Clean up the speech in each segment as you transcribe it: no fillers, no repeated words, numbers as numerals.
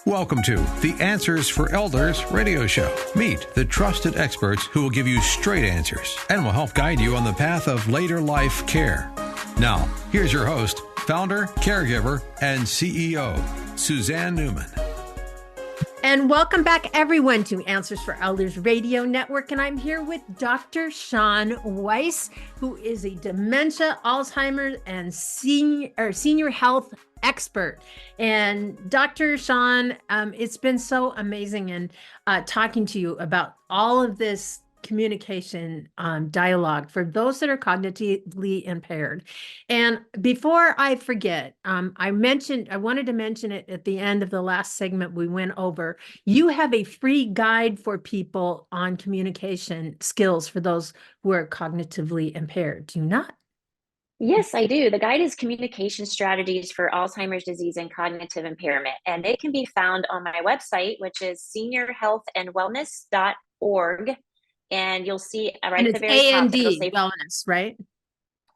Welcome to the Answers for Elders radio show. Meet the trusted experts who will give you straight answers and will help guide you on the path of later life care. Now, here's your host, founder, caregiver, and CEO, Suzanne Newman. And welcome back, everyone, to Answers for Elders Radio Network. And I'm here with Dr. Shawn Weiss, who is a dementia, Alzheimer's, and senior health expert. And Dr. Shawn, it's been so amazing and talking to you about all of this communication dialogue for those that are cognitively impaired. And before I forget, I wanted to mention it at the end of the last segment we went over. You have a free guide for people on communication skills for those who are cognitively impaired. Do you not? Yes, I do. The guide is Communication Strategies for Alzheimer's Disease and Cognitive Impairment, and it can be found on my website, which is seniorhealthandwellness.org. And you'll see right at the very top, it'll say wellness, right?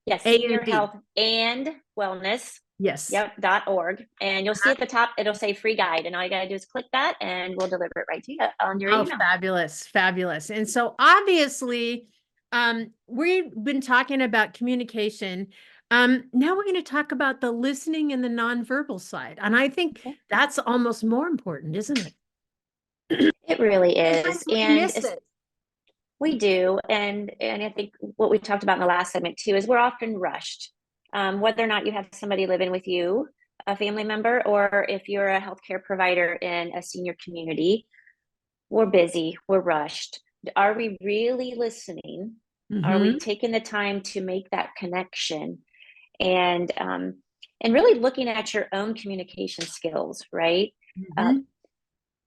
Yes, Senior Health and Wellness. Yes. Yep, .org. And you'll see at the top, it'll say free guide. And all you got to do is click that and we'll deliver it right to you on your email. Fabulous, fabulous. And so obviously, we've been talking about communication. Now we're going to talk about the listening and the nonverbal side. And I think that's almost more important, isn't it? It really is. We do. And I think what we talked about in the last segment too, is we're often rushed. Whether or not you have somebody living with you, a family member, or if you're a healthcare provider in a senior community, we're busy, we're rushed. Are we really listening? Mm-hmm. Are we taking the time to make that connection? And really looking at your own communication skills, right? Mm-hmm.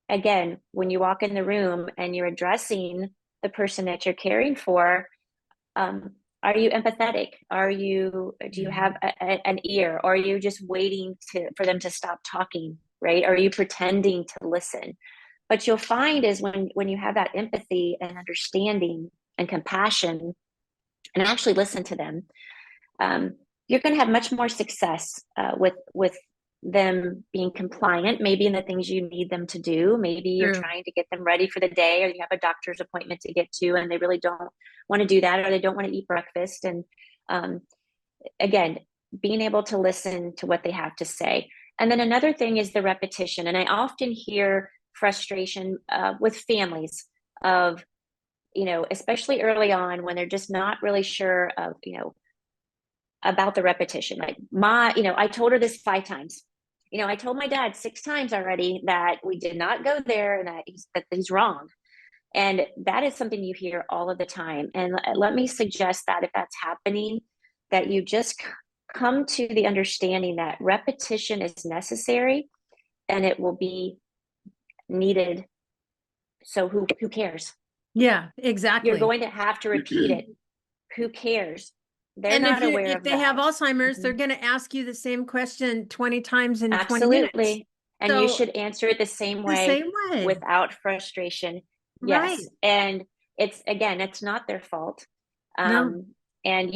Again, when you walk in the room and you're addressing the person that you're caring for, are you empathetic? Do you have an ear? Or are you just waiting for them to stop talking, right? Are you pretending to listen? What you'll find is when you have that empathy and understanding and compassion and actually listen to them, you're going to have much more success with them being compliant, maybe in the things you need them to do. Maybe you're trying to get them ready for the day, or you have a doctor's appointment to get to and they really don't want to do that, or they don't want to eat breakfast. And again, being able to listen to what they have to say. And then another thing is the repetition. And I often hear frustration with families of, especially early on when they're just not really sure of, about the repetition. Like I told her this 5 times. I told my dad 6 times already that we did not go there and that he's wrong. And that is something you hear all of the time. And let me suggest that if that's happening, that you just come to the understanding that repetition is necessary and it will be needed. So who cares? Yeah, exactly. You're going to have to repeat it. Who cares? They're not aware of that. If they have Alzheimer's, they're going to ask you the same question 20 times in 20 minutes. Absolutely. And you should answer it the same way without frustration. Yes. Right. And it's not their fault. No. And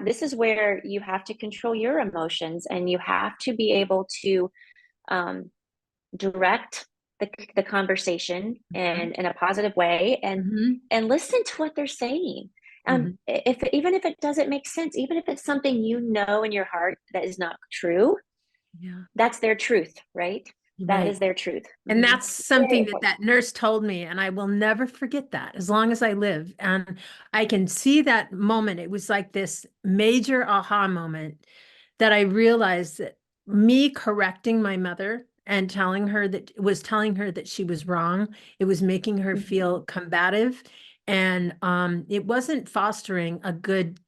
this is where you have to control your emotions, and you have to be able to direct the conversation in a positive way and listen to what they're saying. Even if it doesn't make sense, even if it's something in your heart that is not true, that's their truth, right? That is their truth. And that's something that nurse told me, and I will never forget that as long as I live. And I can see that moment. It was like this major aha moment that I realized that me correcting my mother and telling her that she was wrong, it was making her feel combative. And it wasn't fostering a good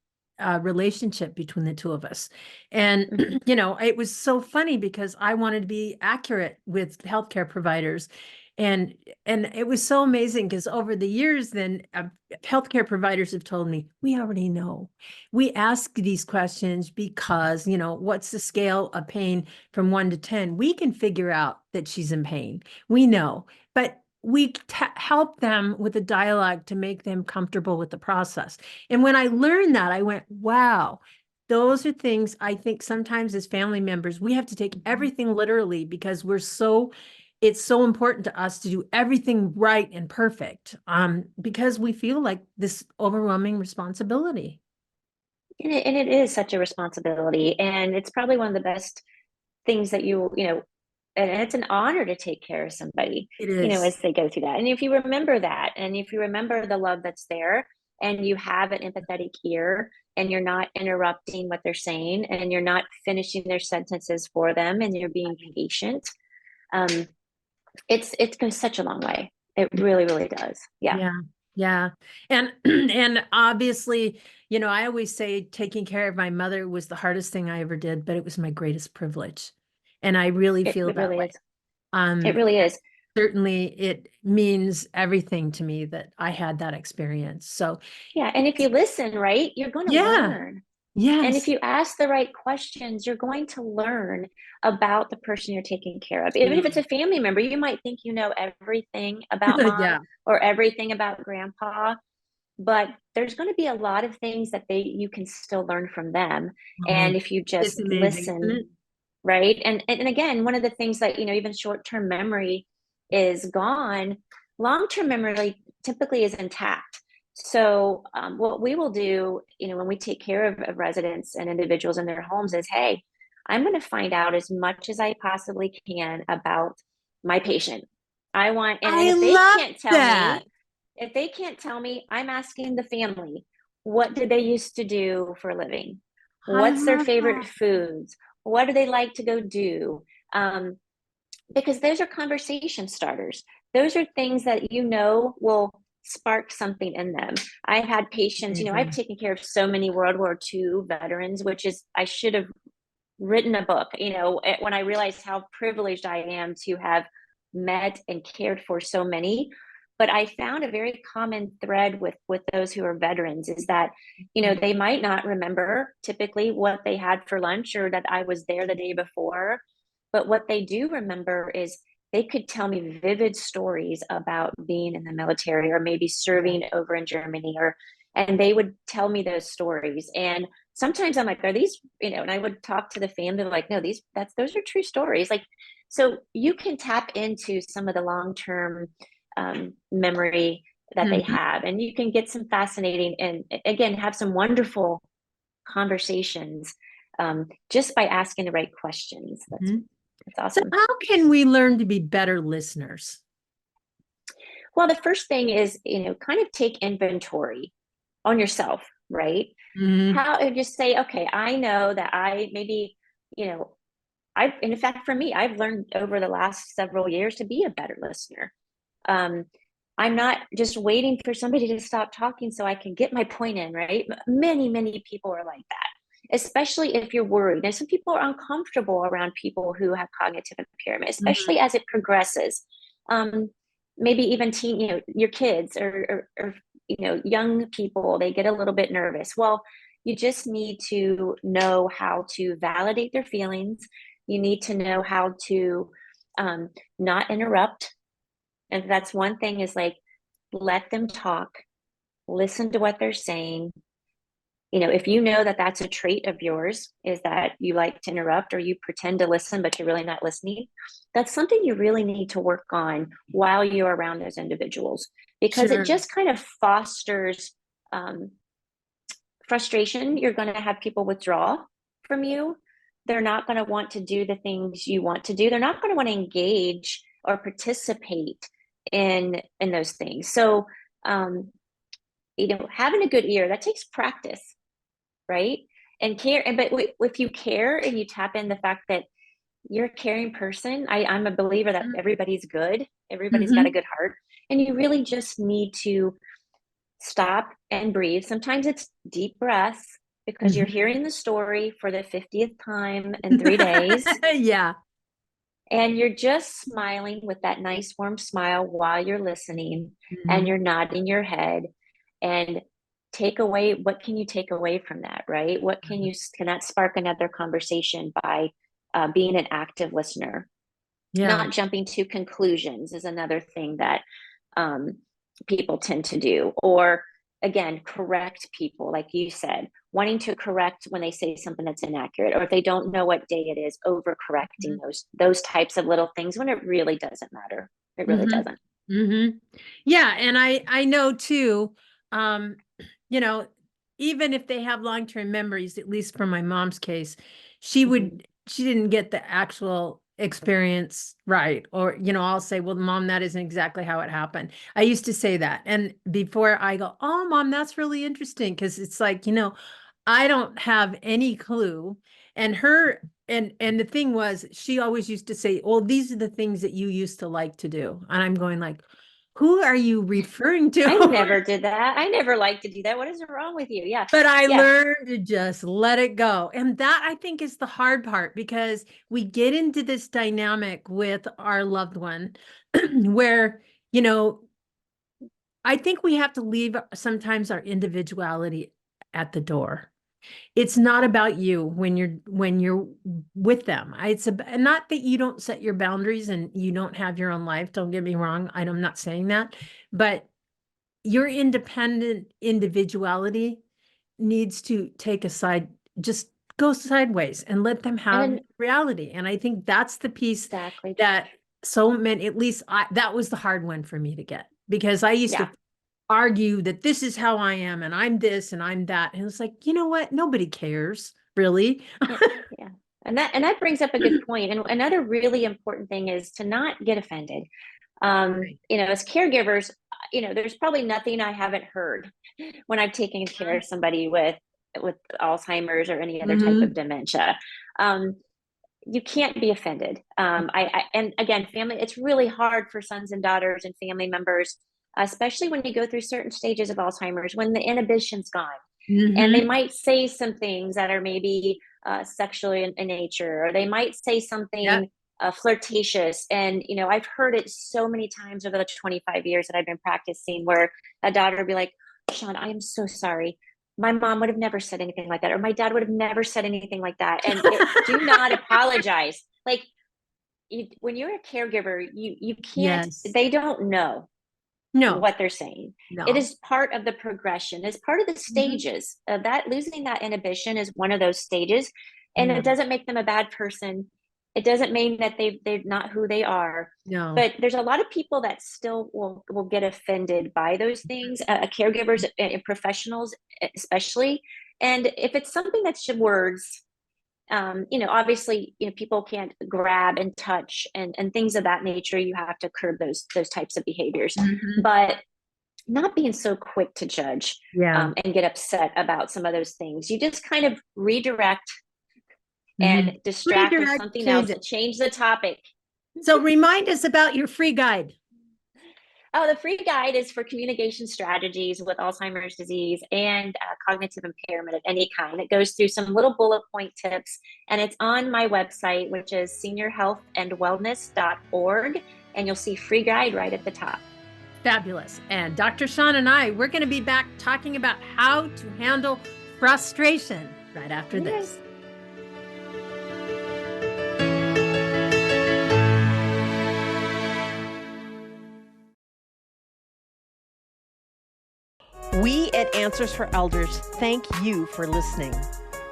relationship between the two of us. And, it was so funny because I wanted to be accurate with healthcare providers. And it was so amazing because over the years, then healthcare providers have told me, we already know. We ask these questions because, what's the scale of pain from 1 to 10? We can figure out that she's in pain. We know. But we help them with a dialogue to make them comfortable with the process. And when I learned that, I went, wow, those are things I think sometimes as family members, we have to take everything literally because we're so it's so important to us to do everything right and perfect, because we feel like this overwhelming responsibility. And it is such a responsibility. And it's probably one of the best things that and it's an honor to take care of somebody, It is. as they go through that. And if you remember that, and if you remember the love that's there, and you have an empathetic ear, and you're not interrupting what they're saying, and you're not finishing their sentences for them, and you're being patient, it goes such a long way. It really, really does. Yeah. Yeah. Yeah. And and obviously, I always say taking care of my mother was the hardest thing I ever did, but it was my greatest privilege. And I really feel It that really way. is. It really is. Certainly it means everything to me that I had that experience. So Yeah. And if you listen, right, you're going to yeah. learn. And if Yes. you ask the right questions, you're going to learn about the person you're taking care of. Even if it's a family member, you might think you know everything about mom Yeah. or everything about grandpa, but there's going to be a lot of things that you can still learn from them. And if you It's just amazing, isn't listen, it? right? And again, one of the things that, even short-term memory is gone, long-term memory typically is intact. So what we will do, when we take care of residents and individuals in their homes is, hey, I'm going to find out as much as I possibly can about my patient. And I if they love can't tell that. me, I'm asking the family, what did they used to do for a living? I What's their love favorite that. foods? What do they like to go do? Because those are conversation starters. Those are things that will spark something in them. I've had patients, I've Amazing. taken care of so many World War II veterans, I should have written a book, when I realized how privileged I am to have met and cared for so many. But I found a very common thread with those who are veterans is that, they might not remember typically what they had for lunch or that I was there the day before. But what they do remember is they could tell me vivid stories about being in the military or maybe serving over in Germany, and they would tell me those stories. And sometimes I'm like, are these, and I would talk to the family like, no, those are true stories. Like, so you can tap into some of the long-term memory that they have, and you can get some fascinating and again, have some wonderful conversations just by asking the right questions. That's awesome. So how can we learn to be better listeners? Well, the first thing is, kind of take inventory on yourself, right? How just say, okay, I know that I maybe, in fact, for me, I've learned over the last several years to be a better listener. I'm not just waiting for somebody to stop talking so I can get my point in, right? Many, many people are like that, especially if you're worried. And some people are uncomfortable around people who have cognitive impairment, especially as it progresses. Maybe even your kids or young people, they get a little bit nervous. Well, you just need to know how to validate their feelings. You need to know how to not interrupt. And that's one thing is like, let them talk, listen to what they're saying. If you know that that's a trait of yours, is that you like to interrupt or you pretend to listen, but you're really not listening, that's something you really need to work on while you're around those individuals, because it just kind of fosters frustration. You're going to have people withdraw from you. They're not going to want to do the things you want to do. They're not going to want to engage or participate in those things. So, having a good ear, that takes practice, right? And care. But if you care and you tap in the fact that you're a caring person, I'm a believer that everybody's good. Everybody's got a good heart. And you really just need to stop and breathe. Sometimes it's deep breaths because you're hearing the story for the 50th time in 3 days. Yeah. And you're just smiling with that nice warm smile while you're listening, and you're nodding your head, and what can you take away from that, right? Can that spark another conversation by being an active listener? Not jumping to conclusions is another thing that people tend to do, or again, correct people, like you said. wanting to correct when they say something that's inaccurate, or if they don't know what day it is, overcorrecting those types of little things when it really doesn't matter. It really doesn't. Yeah. And I know too, you know, even if they have long-term memories, at least from my mom's case, she didn't get the actual experience right. Or, you know, I'll say, well, Mom, that isn't exactly how it happened. I used to say that. And before I go, oh, Mom, that's really interesting. Cause it's like, you know, I don't have any clue. And the thing was, she always used to say, well, these are the things that you used to like to do. And I'm going like, who are you referring to? I never did that. I never liked to do that. What is wrong with you? Yeah. But I learned to just let it go. And that I think is the hard part, because we get into this dynamic with our loved one where, you know, I think we have to leave sometimes our individuality at the door. It's not about you when you're with them. It's not that you don't set your boundaries and you don't have your own life. Don't get me wrong. I'm not saying that, but your independent individuality needs to take a side, just go sideways and let them have reality. And I think that's the piece that so many, at least that was the hard one for me to get, because I used to argue that this is how I am and I'm this and I'm that. And it's like, you know what? Nobody cares really. Yeah. And that brings up a good point. And another really important thing is to not get offended. You know, as caregivers, you know, there's probably nothing I haven't heard when I've taken care of somebody with Alzheimer's or any other type of dementia. You can't be offended. And again, family, it's really hard for sons and daughters and family members, especially when you go through certain stages of Alzheimer's, when the inhibition's gone. And they might say some things that are maybe sexual in nature, or they might say something flirtatious. And, you know, I've heard it so many times over the 25 years that I've been practicing, where a daughter would be like, Shawn, I am so sorry. My mom would have never said anything like that, or my dad would have never said anything like that. And do not apologize. Like, when you're a caregiver, you can't, they don't know what they're saying. It is part of the progression. It's part of the stages of that. Losing that inhibition is one of those stages, and it doesn't make them a bad person. It doesn't mean that they're not who they are. But there's a lot of people that still will get offended by those things, caregivers and professionals especially. And if it's something that's just words, you know, obviously, you know, people can't grab and touch and things of that nature. You have to curb those types of behaviors, but not being so quick to judge and get upset about some of those things. You just kind of redirect and distract with something else and change the topic. So remind us about your free guide. Oh, the free guide is for communication strategies with Alzheimer's disease and cognitive impairment of any kind. It goes through some little bullet point tips, and it's on my website, which is seniorhealthandwellness.org, and you'll see free guide right at the top. Fabulous. And Dr. Shawn and I, we're going to be back talking about how to handle frustration right after this. We at Answers for Elders thank you for listening.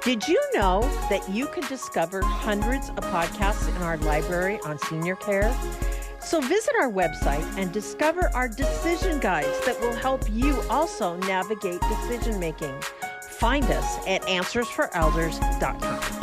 Did you know that you can discover hundreds of podcasts in our library on senior care? So visit our website and discover our decision guides that will help you also navigate decision making. Find us at answersforelders.com.